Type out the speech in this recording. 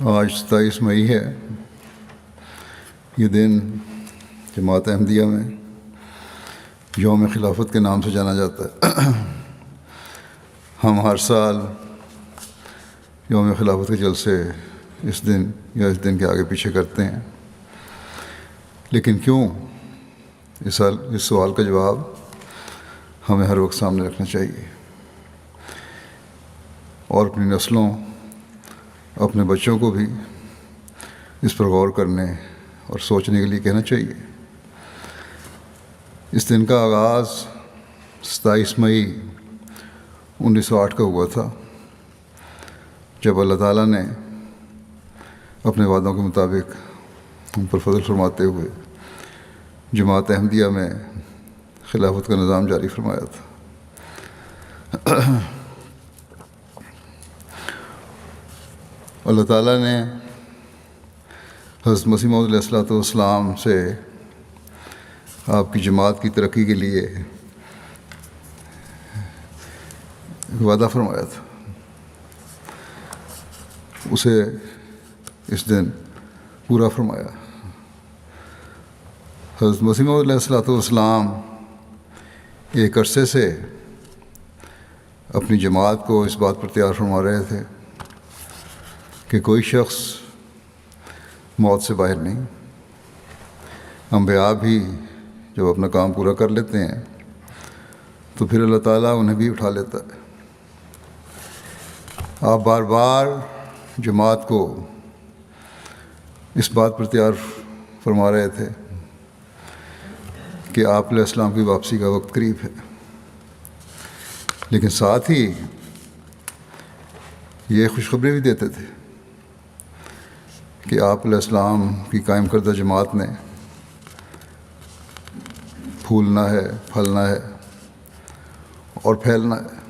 آج 27 مئی ہے۔ یہ دن جماعت احمدیہ میں یوم خلافت کے نام سے جانا جاتا ہے۔ ہم ہر سال یوم خلافت کے جلسے اس دن یا اس دن کے آگے پیچھے کرتے ہیں، لیکن کیوں؟ اس سوال کا جواب ہمیں ہر وقت سامنے رکھنا چاہیے اور اپنی نسلوں، اپنے بچوں کو بھی اس پر غور کرنے اور سوچنے کے لیے کہنا چاہیے۔ اس دن کا آغاز 27 مئی 1908 کا ہوا تھا، جب اللہ تعالیٰ نے اپنے وعدوں کے مطابق ہم پر فضل فرماتے ہوئے جماعت احمدیہ میں خلافت کا نظام جاری فرمایا تھا۔ اللہ تعالیٰ نے حضرت مسیح موعود علیہ السلام سے آپ کی جماعت کی ترقی کے لیے وعدہ فرمایا تھا، اسے اس دن پورا فرمایا۔ حضرت مسیح موعود علیہ السلام ایک عرصے سے اپنی جماعت کو اس بات پر تیار فرما رہے تھے کہ کوئی شخص موت سے باہر نہیں۔ انبیاء بھی جب اپنا کام پورا کر لیتے ہیں تو پھر اللہ تعالیٰ انہیں بھی اٹھا لیتا ہے۔ آپ بار بار جماعت کو اس بات پر تیار فرما رہے تھے کہ آپ علیہ السلام کی واپسی کا وقت قریب ہے، لیکن ساتھ ہی یہ خوشخبری بھی دیتے تھے کہ آپ علیہ السلام کی قائم کردہ جماعت نے پھولنا ہے، پھلنا ہے اور پھیلنا ہے۔